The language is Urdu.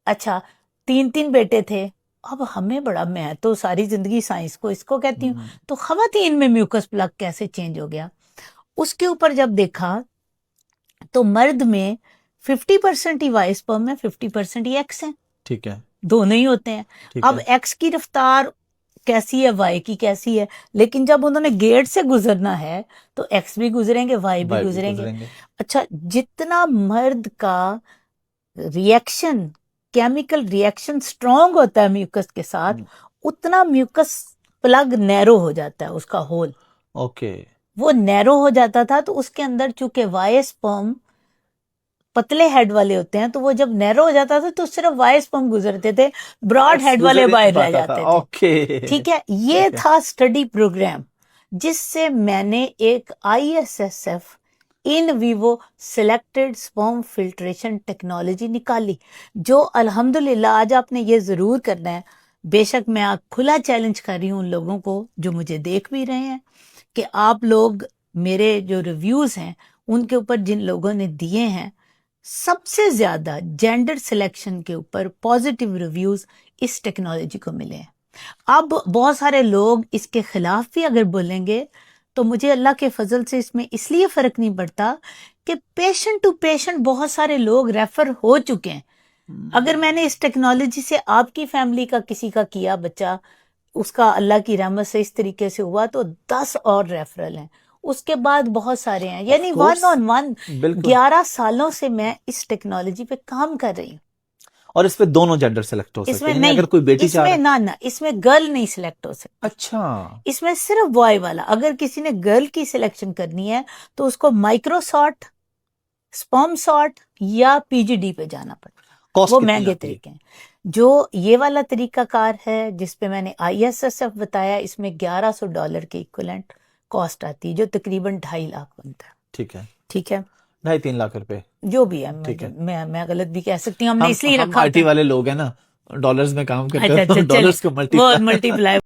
اچھا 3 بیٹے تھے. اب ہمیں بڑا، میں تو ساری زندگی سائنس کو اس کو کہتی ہوں، تو خواتین میں میوکس پلگ کیسے چینج ہو گیا؟ اس کے اوپر جب دیکھا تو مرد میں 50% ہی وائی سپرم ہے، 50% ہی ایکس ہیں. ٹھیک ہے. دونوں ہی ہوتے ہیں. اب ایکس کی رفتار کیسی ہے، وائی کی کیسی ہے، لیکن جب انہوں نے گیٹ سے گزرنا ہے تو ایکس بھی گزریں گے، وائی بھی گزریں گے. اچھا جتنا مرد کا ریئیکشن، کیمیکل ریئیکشن سٹرونگ ہوتا ہے میوکس کے ساتھ، اتنا میوکس پلگ نیرو ہو جاتا ہے، اس کا ہول اوکے وہ نیرو ہو جاتا تھا. تو اس کے اندر چونکہ وائی سپرم پتلے ہیڈ والے ہوتے ہیں، تو وہ جب نیرو ہو جاتا تھا تو صرف وائی سپرم گزرتے تھے، براڈ ہیڈ والے باہر رہ جاتے تھے. ٹھیک ہے، یہ تھا اسٹڈی پروگرام جس سے میں نے ایک ISSF in vivo selected sperm filtration technology نکالی، جو الحمدللہ آج آپ نے یہ ضرور کرنا ہے. بے شک میں کھلا چیلنج کر رہی ہوں ان لوگوں کو جو مجھے دیکھ بھی رہے ہیں کہ آپ لوگ میرے جو ریویوز ہیں ان کے اوپر جن لوگوں نے دیے ہیں، سب سے زیادہ جینڈر سلیکشن کے اوپر پازیٹیو ریویوز اس ٹیکنالوجی کو ملے ہیں. اب بہت سارے لوگ اس کے خلاف بھی اگر بولیں گے تو مجھے اللہ کے فضل سے اس میں اس لیے فرق نہیں پڑتا کہ پیشنٹ ٹو پیشنٹ بہت سارے لوگ ریفر ہو چکے ہیں. اگر میں نے اس ٹیکنالوجی سے آپ کی فیملی کا کسی کا کیا بچہ، اس کا اللہ کی رحمت سے اس طریقے سے ہوا، تو 10 اور ریفرل ہیں، اس کے بعد بہت سارے ہیں. یعنی 1 on 1 11 سالوں سے میں اس ٹیکنالوجی پہ کام کر رہی ہوں. اور اس پہ دونوں جینڈر سلیکٹ ہو سکتے ہیں، اگر کوئی بیٹی چاہ رہا ہے؟ نہ اس میں گرل نہیں سلیکٹ ہو سکتی. اچھا، اس میں صرف بوائے والا. اگر کسی نے گرل کی سلیکشن کرنی ہے تو اس کو مائکرو سارٹ، سپرم سارٹ یا PGD پہ جانا پڑے، وہ مہنگے طریقے ہیں. جو یہ والا طریقہ کار ہے جس پہ میں نے ISSF بتایا، اس میں $1100 کے ایکولنٹ کاسٹ آتی ہے، جو تقریباً 2.5 لاکھ بنتا ہے. ٹھیک ہے، ٹھیک ہے، 2.5-3 لاکھ روپے جو بھی ہے. میں غلط بھی کہہ سکتی ہوں، ہم نے اس لیے رکھا. IT والے لوگ ہیں نا، ڈالرز میں کام کرتے اچھا ہیں، ڈالرز کو ملٹی پلائی